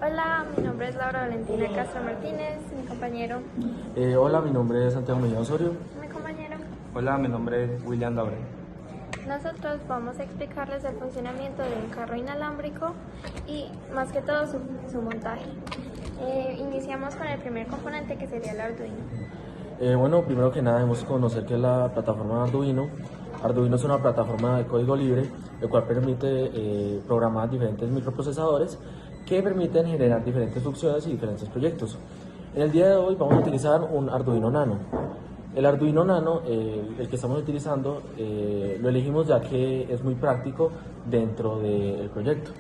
Hola, mi nombre es Laura Valentina Castro Martínez, mi compañero. Hola, mi nombre es Santiago Medina Osorio. Mi compañero. Hola, mi nombre es William Daure. Nosotros vamos a explicarles el funcionamiento de un carro inalámbrico y más que todo su montaje. Iniciamos con el primer componente, que sería el Arduino. Bueno, primero que nada debemos conocer qué es la plataforma Arduino. Arduino es una plataforma de código libre, el cual permite programar diferentes microprocesadores que permiten generar diferentes funciones y diferentes proyectos. En el día de hoy vamos a utilizar un Arduino Nano. El Arduino Nano, el que estamos utilizando, lo elegimos ya que es muy práctico dentro del proyecto.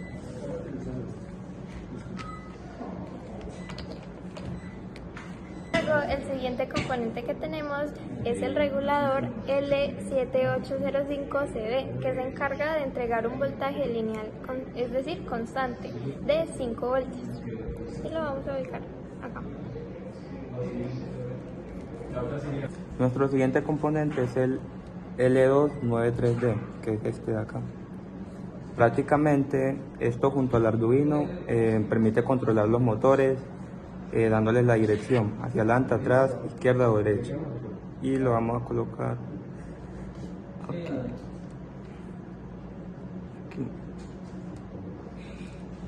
Luego, el siguiente componente que tenemos es el regulador L7805CB, que se encarga de entregar un voltaje lineal, es decir, constante, de 5 voltios. Y lo vamos a ubicar acá. Nuestro siguiente componente es el L293D, que es este de acá. Prácticamente esto junto al Arduino permite controlar los motores, dándoles la dirección hacia adelante, atrás, izquierda o derecha. Y lo vamos a colocar aquí.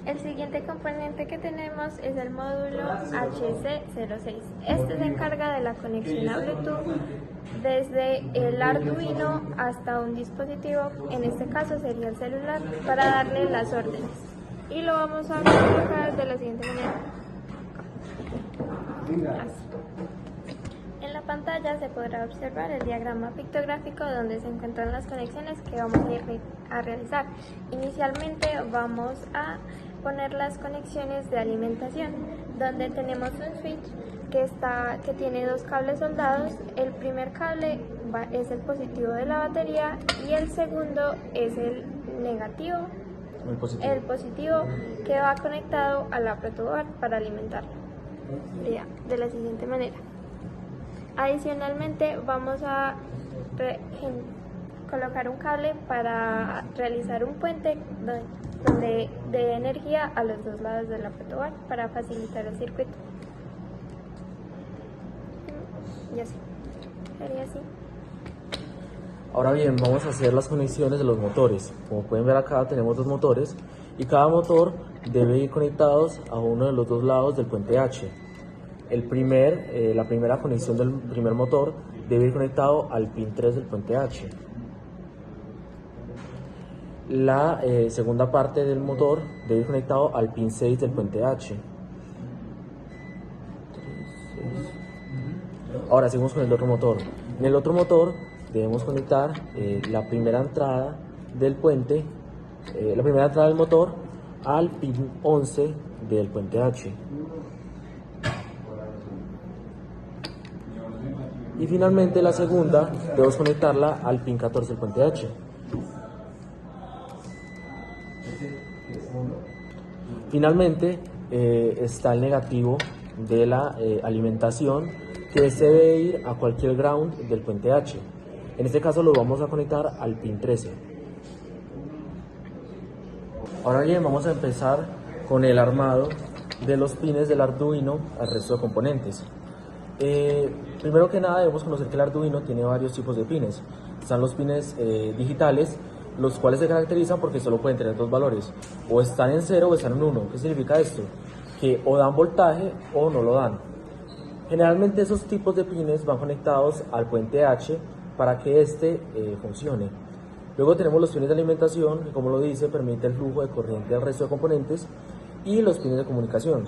El siguiente componente que tenemos es el módulo HC06. Este se encarga de la conexión a Bluetooth desde el Arduino hasta un dispositivo, en este caso sería el celular, para darle las órdenes. Y lo vamos a colocar de la siguiente manera. Así. En la pantalla se podrá observar el diagrama pictográfico donde se encuentran las conexiones que vamos a realizar. Inicialmente vamos a poner las conexiones de alimentación, donde tenemos un switch que tiene dos cables soldados. El primer cable es el positivo de la batería y el segundo es el negativo, el positivo que va conectado a la protoboard para alimentarlo. De la siguiente manera. Adicionalmente vamos a colocar un cable para realizar un puente donde dé energía a los dos lados de la protoboard para facilitar el circuito. Y así, sería así. Ahora bien, vamos a hacer las conexiones de los motores. Como pueden ver acá tenemos dos motores y cada motor debe ir conectados a uno de los dos lados del puente H. La primera conexión del primer motor debe ir conectado al pin 3 del puente H. La segunda parte del motor debe ir conectado al pin 6 del puente H. Ahora seguimos con el otro motor. En el otro motor debemos conectar la primera entrada del puente, la primera entrada del motor al pin 11 del puente H. Y finalmente la segunda debemos conectarla al pin 14 del puente H. Finalmente está el negativo de la alimentación, que se debe ir a cualquier ground del puente H. En este caso lo vamos a conectar al pin 13. Ahora bien, vamos a empezar con el armado de los pines del Arduino al resto de componentes. Primero que nada debemos conocer que el Arduino tiene varios tipos de pines. Están los pines digitales, los cuales se caracterizan porque solo pueden tener dos valores, o están en 0 o están en 1. ¿Qué significa esto? Que o dan voltaje o no lo dan. Generalmente esos tipos de pines van conectados al puente H para que este funcione. Luego tenemos los pines de alimentación, que como lo dice, permite el flujo de corriente al resto de componentes, y los pines de comunicación,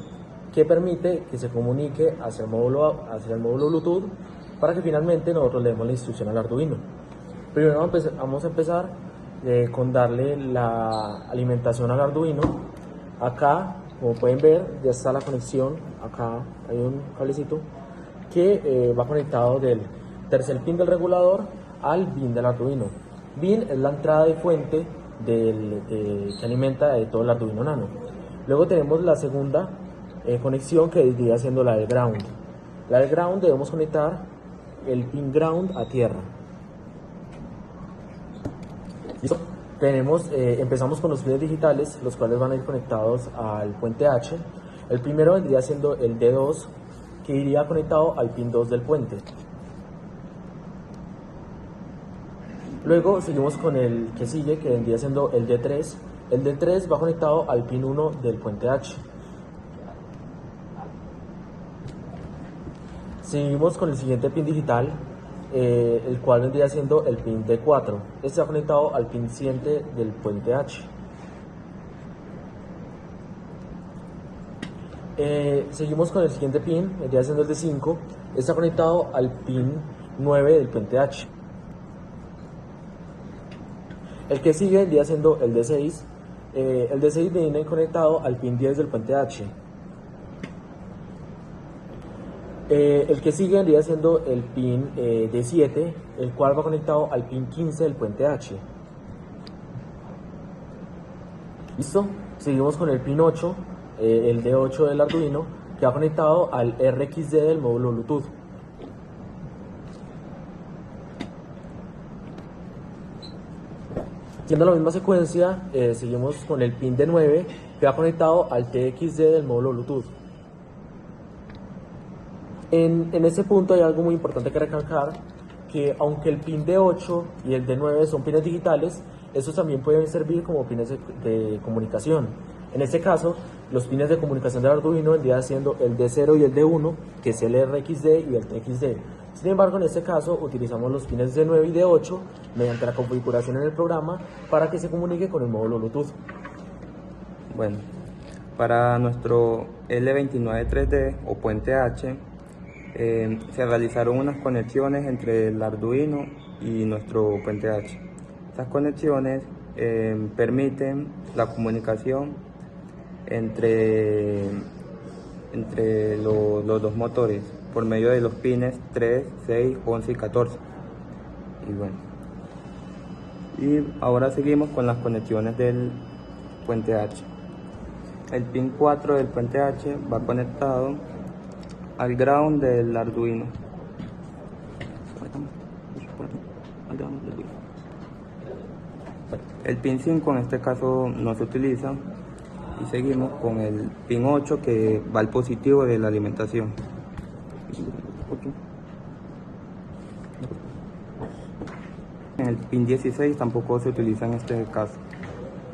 que permite que se comunique hacia el módulo Bluetooth para que finalmente nosotros le demos la instrucción al Arduino. Primero vamos a empezar con darle la alimentación al Arduino. Acá, como pueden ver, ya está la conexión. Acá hay un cablecito que va conectado del tercer pin del regulador al bin del Arduino. Bin es la entrada de fuente que alimenta todo el Arduino Nano. Luego tenemos la segunda conexión, que vendría siendo la del ground. La del ground debemos conectar el pin ground a tierra. ¿Listo? Empezamos con los pines digitales, los cuales van a ir conectados al puente H. El primero vendría siendo el D2, que iría conectado al pin 2 del puente. Luego seguimos con el que sigue, que vendría siendo el D3. El D3 va conectado al pin 1 del puente H. Seguimos con el siguiente pin digital, el cual vendría siendo el pin D4. Este va conectado al pin siguiente del puente H. Seguimos con el siguiente pin, vendría siendo el D5. Este está conectado al pin 9 del puente H. El que sigue vendría siendo el D6. El D6 viene conectado al pin 10 del puente H. El que sigue vendría siendo el pin D7, el cual va conectado al pin 15 del puente H. ¿Listo? Seguimos con el pin 8, el D8 del Arduino, que va conectado al RxD del módulo Bluetooth. Siendo la misma secuencia, seguimos con el pin D9, que va conectado al TXD del módulo Bluetooth. En este punto hay algo muy importante que recalcar, que aunque el pin D8 y el D9 son pines digitales, estos también pueden servir como pines de comunicación. En este caso, los pines de comunicación del Arduino vendrían siendo el D0 y el D1, que es el RxD y el TXD. Sin embargo, en este caso utilizamos los pines D9 y D8 mediante la configuración en el programa para que se comunique con el módulo Bluetooth. Bueno, para nuestro L29-3D o puente H, se realizaron unas conexiones entre el Arduino y nuestro puente H. Estas conexiones permiten la comunicación entre los dos motores por medio de los pines 3, 6, 11 y 14. Y bueno, y ahora seguimos con las conexiones del puente H. El pin 4 del puente H va conectado al ground del Arduino. El pin 5 en este caso no se utiliza y seguimos con el pin 8 que va al positivo de la alimentación. El pin 16 tampoco se utiliza en este caso.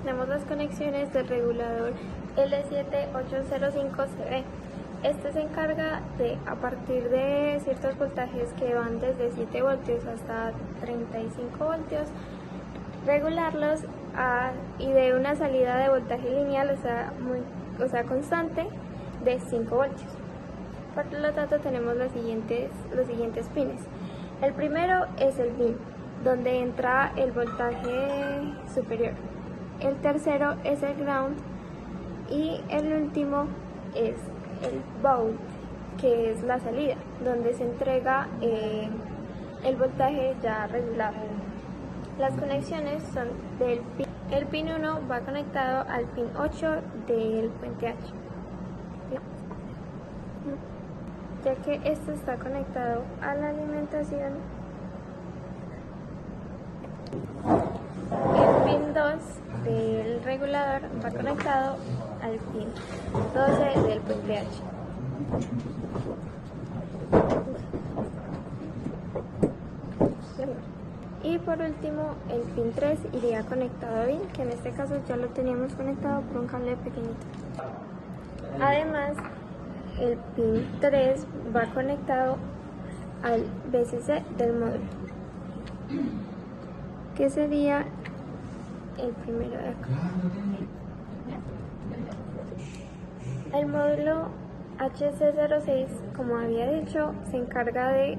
Tenemos las conexiones del regulador L7805CB. Este se encarga de, a partir de ciertos voltajes que van desde 7 voltios hasta 35 voltios, regularlos y de una salida de voltaje lineal, o sea constante, de 5 voltios. Por lo tanto, tenemos los siguientes pines. El primero es el pin, donde entra el voltaje superior. El tercero es el ground y el último es el baud, que es la salida, donde se entrega el voltaje ya regulado. Las conexiones son del pin. El pin 1 va conectado al pin 8 del puente H, ya que este está conectado a la alimentación. El pin 2 del regulador va conectado al pin 12 del puente H. Y por último, el pin 3 iría conectado a BIN, que en este caso ya lo teníamos conectado por un cable pequeñito. Además, el pin 3 va conectado al VCC del módulo, que sería el primero de acá. El módulo HC06, como había dicho, se encarga de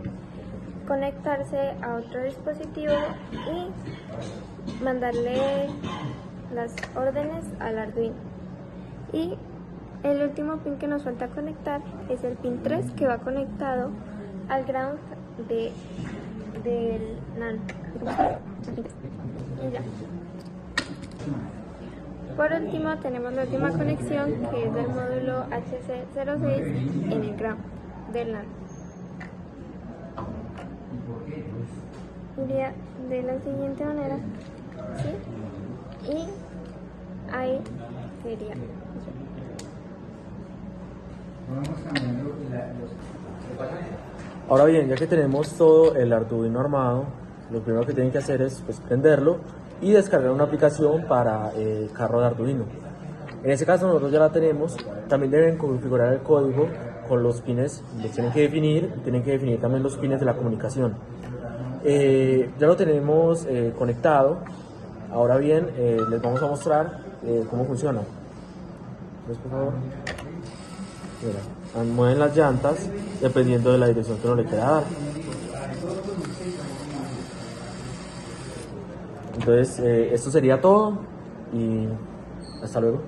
conectarse a otro dispositivo y mandarle las órdenes al Arduino. Y el último pin que nos falta conectar es el pin 3, que va conectado al ground del NAND. Y ya. Por último, tenemos la última conexión, que es del módulo HC06 en el ground del NAND. Iría de la siguiente manera, ¿sí? Y ahí sería. Ahora bien, ya que tenemos todo el Arduino armado, lo primero que tienen que hacer es pues, prenderlo y descargar una aplicación para carro de Arduino. En este caso nosotros ya la tenemos. También deben configurar el código con los pines, los tienen que definir, y tienen que definir también los pines de la comunicación. Ya lo tenemos conectado. Ahora bien, les vamos a mostrar cómo funciona. ¿Ves, por favor? Mira, mueven las llantas dependiendo de la dirección que uno le quiera dar. Entonces, esto sería todo y hasta luego.